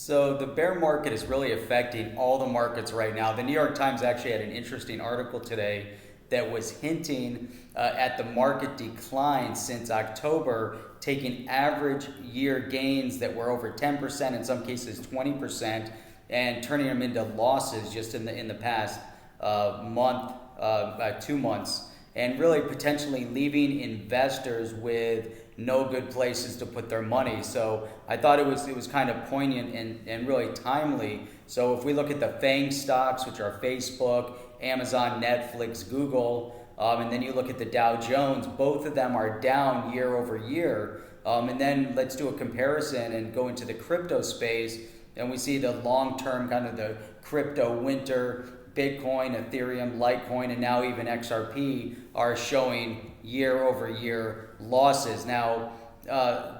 So the bear market is really affecting all the markets right now. The New York Times actually had an interesting article today that was hinting at the market decline since October, taking average year gains that were over 10%, in some cases 20%, and turning them into losses just in the past month, 2 months, and really potentially leaving investors with no good places to put their money. So I thought it was kind of poignant and really timely. So if we look at the FANG stocks, which are Facebook, Amazon, Netflix, Google, and then you look at the Dow Jones, both of them are down year over year. And then let's do a comparison and go into the crypto space, and we see the long-term kind of the crypto winter. Bitcoin, Ethereum, Litecoin, and now even XRP are showing year over year losses. Now,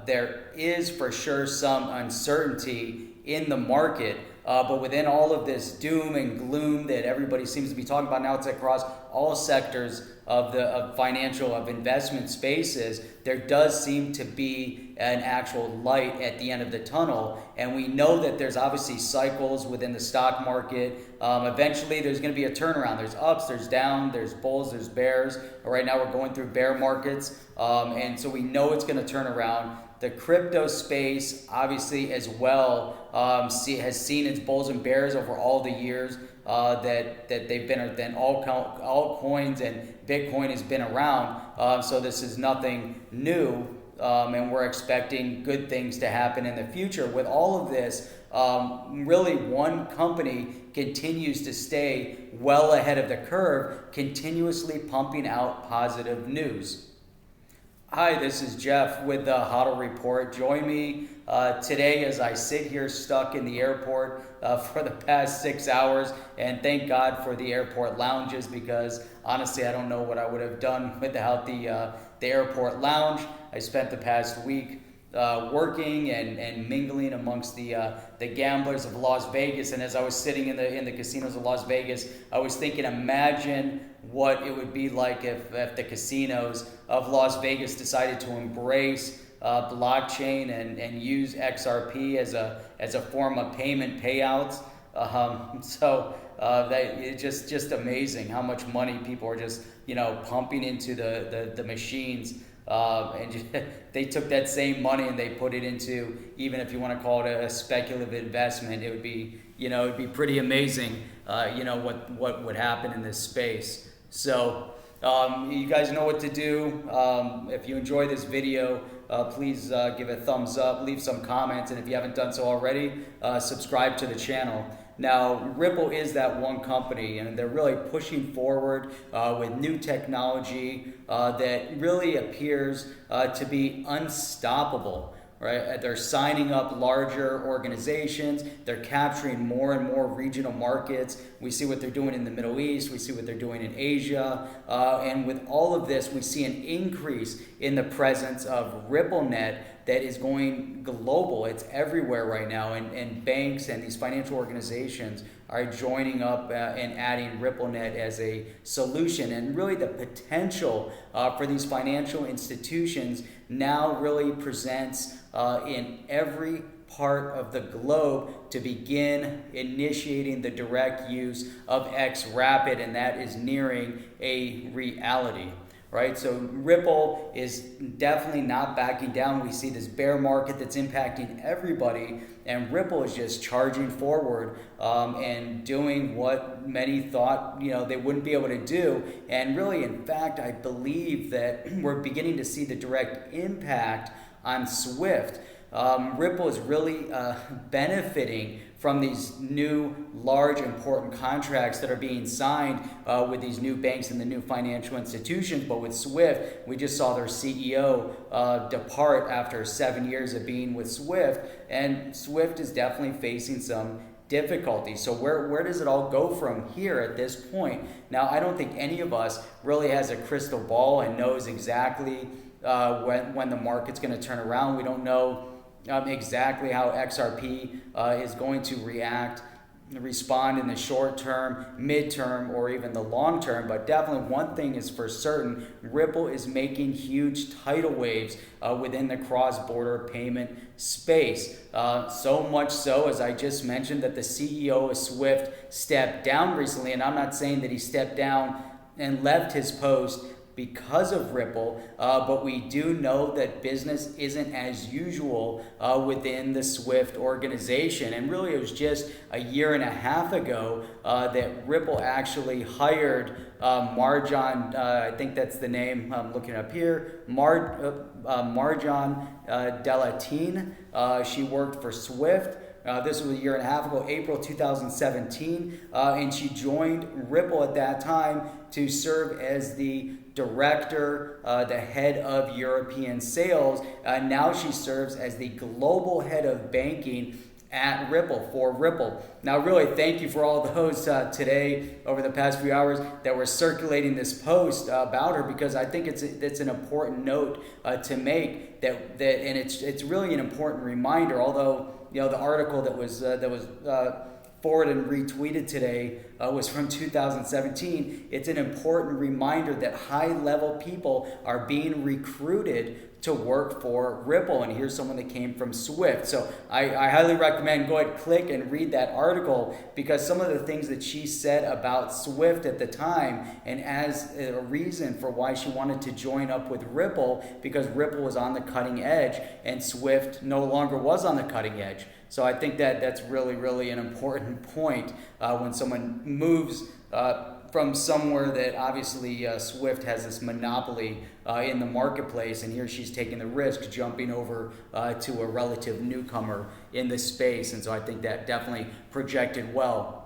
there is for sure some uncertainty in the market, but within all of this doom and gloom that everybody seems to be talking about now, it's across all sectors of financial, of investment spaces, there does seem to be an actual light at the end of the tunnel. And we know that there's obviously cycles within the stock market. Eventually there's going to be a turnaround. There's ups, there's down, there's bulls, there's bears. Right now we're going through bear markets. And so we know it's going to turn around. The crypto space, obviously, as well, has seen its bulls and bears over all the years that they've been. Then all coins and Bitcoin has been around. So this is nothing new, and we're expecting good things to happen in the future. With all of this, really one company continues to stay well ahead of the curve, continuously pumping out positive news. Hi, this is Jeff with the HODL Report. Join me today as I sit here stuck in the airport for the past 6 hours, and thank God for the airport lounges, because honestly I don't know what I would have done without the airport lounge. I spent the past week working and mingling amongst the gamblers of Las Vegas, and as I was sitting in the casinos of Las Vegas, I was thinking, imagine what it would be like if the casinos of Las Vegas decided to embrace blockchain and use XRP as a form of payment payouts. It's just amazing how much money people are just pumping into the machines. They took that same money and they put it into, even if you want to call it a speculative investment, it would be it'd be pretty amazing what would happen in this space. So you guys know what to do. If you enjoy this video, please give it a thumbs up, leave some comments, and if you haven't done so already, subscribe to the channel. Now, Ripple is that one company, and they're really pushing forward with new technology that really appears to be unstoppable. Right? They're signing up larger organizations. They're capturing more and more regional markets. We see what they're doing in the Middle East. We see what they're doing in Asia. And with all of this, we see an increase in the presence of RippleNet that is going global. It's everywhere right now. And banks and these financial organizations are joining up and adding RippleNet as a solution. And really the potential for these financial institutions now really presents in every part of the globe to begin initiating the direct use of XRapid, and that is nearing a reality. Right, so Ripple is definitely not backing down. We see this bear market that's impacting everybody, and Ripple is just charging forward and doing what many thought they wouldn't be able to do. And really, in fact, I believe that we're beginning to see the direct impact on Swift. Ripple is really benefiting from these new, large, important contracts that are being signed with these new banks and the new financial institutions. But with Swift, we just saw their CEO depart after 7 years of being with Swift, and Swift is definitely facing some difficulty. So where does it all go from here at this point? Now, I don't think any of us really has a crystal ball and knows exactly when the market's going to turn around. We don't know exactly how XRP is going to react. respond in the short term, midterm, or even the long term. But definitely one thing is for certain, Ripple is making huge tidal waves within the cross-border payment space. So much so, as I just mentioned, that the CEO of Swift stepped down recently. And I'm not saying that he stepped down and left his post because of Ripple, but we do know that business isn't as usual within the Swift organization. And really, it was just a year and a half ago that Ripple actually hired Marjan, I think that's the name, I'm looking up here, Marjan Delatine. She worked for Swift. This was a year and a half ago, April 2017, and she joined Ripple at that time to serve as the director, the head of European sales. Now she serves as the global head of banking at Ripple, for Ripple. Now, really, thank you for all those today, over the past few hours, that were circulating this post about her, because I think it's an important note to make, and it's really an important reminder. Although the article that was forwarded and retweeted today was from 2017. It's an important reminder that high-level people are being recruited to work for Ripple. And here's someone that came from Swift. So I highly recommend go ahead, click and read that article, because some of the things that she said about Swift at the time, and as a reason for why she wanted to join up with Ripple, because Ripple was on the cutting edge and Swift no longer was on the cutting edge. So I think that that's really, really an important point when someone moves from somewhere that obviously Swift has this monopoly in the marketplace, and here she's taking the risk jumping over to a relative newcomer in the space. And so I think that definitely projected well.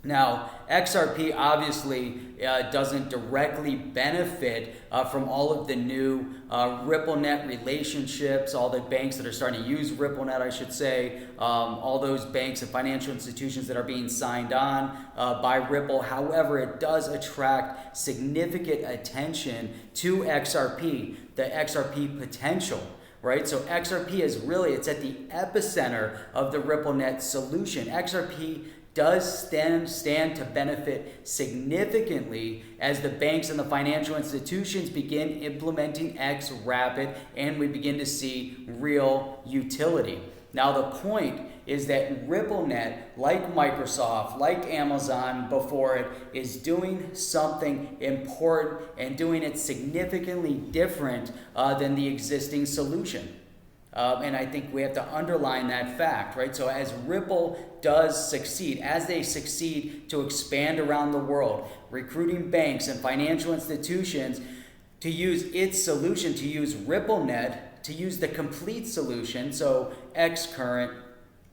Now, XRP obviously doesn't directly benefit from all of the new RippleNet relationships, all the banks that are starting to use RippleNet, I should say, all those banks and financial institutions that are being signed on by Ripple. However, it does attract significant attention to XRP, the XRP potential. Right, so XRP it's at the epicenter of the RippleNet solution. XRP does stand to benefit significantly as the banks and the financial institutions begin implementing XRapid and we begin to see real utility. Now, the point is that RippleNet, like Microsoft, like Amazon before it, is doing something important and doing it significantly different than the existing solution. And I think we have to underline that fact, right? So as Ripple does succeed, as they succeed to expand around the world, recruiting banks and financial institutions to use its solution, to use RippleNet, to use the complete solution, so XCurrent,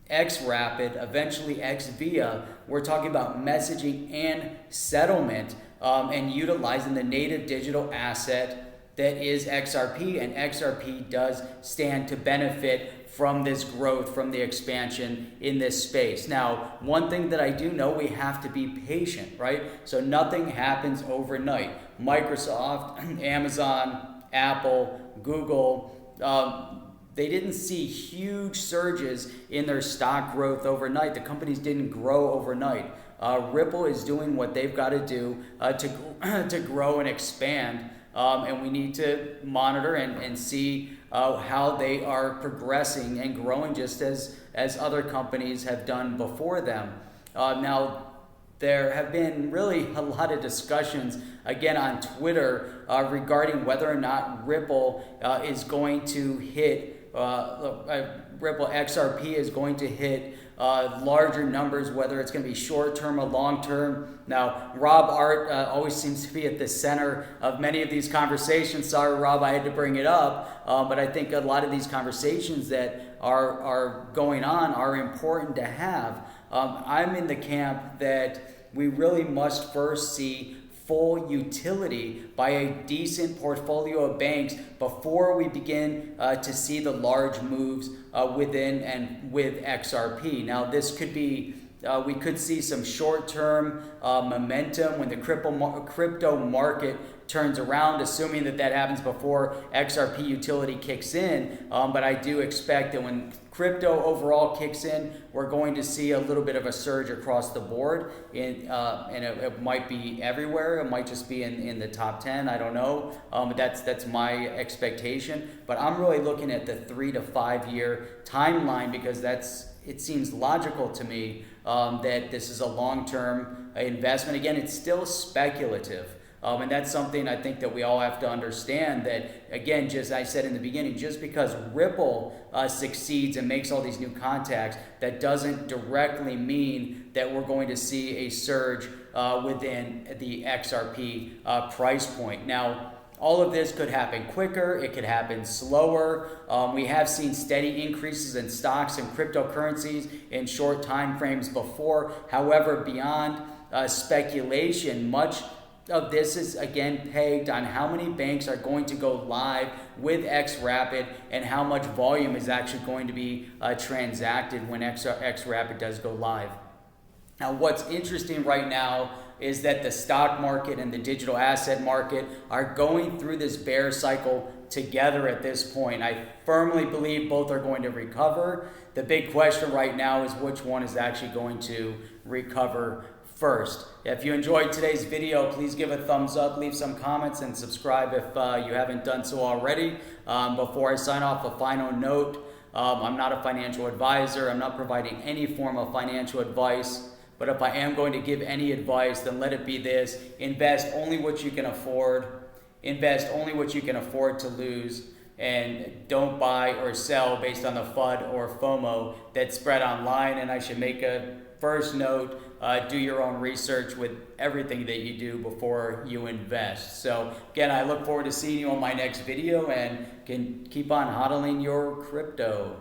XRapid, eventually XVia, we're talking about messaging and settlement and utilizing the native digital asset that is XRP, and XRP does stand to benefit from this growth, from the expansion in this space. Now, one thing that I do know, we have to be patient, right? So nothing happens overnight. Microsoft, Amazon, Apple, Google, they didn't see huge surges in their stock growth overnight. The companies didn't grow overnight. Ripple is doing what they've got to do to grow and expand. And we need to monitor and see how they are progressing and growing, just as other companies have done before them. Now, there have been really a lot of discussions, again, on Twitter regarding whether or not Ripple is going to hit, Ripple XRP is going to hit larger numbers, whether it's going to be short-term or long-term. Now, Rob Art always seems to be at the center of many of these conversations. Sorry, Rob, I had to bring it up, but I think a lot of these conversations that are going on are important to have. I'm in the camp that we really must first see full utility by a decent portfolio of banks before we begin to see the large moves within and with XRP. Now, this could be, we could see some short-term momentum when the crypto market turns around, assuming that that happens before XRP utility kicks in. But I do expect that when crypto overall kicks in, we're going to see a little bit of a surge across the board, and it might be everywhere. It might just be in the top 10. I don't know. But that's my expectation. But I'm really looking at the 3 to 5 year timeline, because it seems logical to me that this is a long-term investment. Again, it's still speculative. And that's something I think that we all have to understand, that, again, just I said in the beginning, just because Ripple succeeds and makes all these new contacts, that doesn't directly mean that we're going to see a surge within the XRP price point. Now, all of this could happen quicker, it could happen slower. We have seen steady increases in stocks and cryptocurrencies in short time frames before. However, beyond speculation, much of this is again pegged on how many banks are going to go live with XRapid and how much volume is actually going to be transacted when XRapid does go live. Now, what's interesting right now is that the stock market and the digital asset market are going through this bear cycle together at this point. I firmly believe both are going to recover. The big question right now is which one is actually going to recover first. If you enjoyed today's video, please give a thumbs up, leave some comments, and subscribe if you haven't done so already. Before I sign off, a final note. I'm not a financial advisor. I'm not providing any form of financial advice. But if I am going to give any advice, then let it be this: invest only what you can afford. Invest only what you can afford to lose. And don't buy or sell based on the FUD or FOMO that's spread online. And I should make a first note, do your own research with everything that you do before you invest. So again, I look forward to seeing you on my next video, and can keep on hodling your crypto.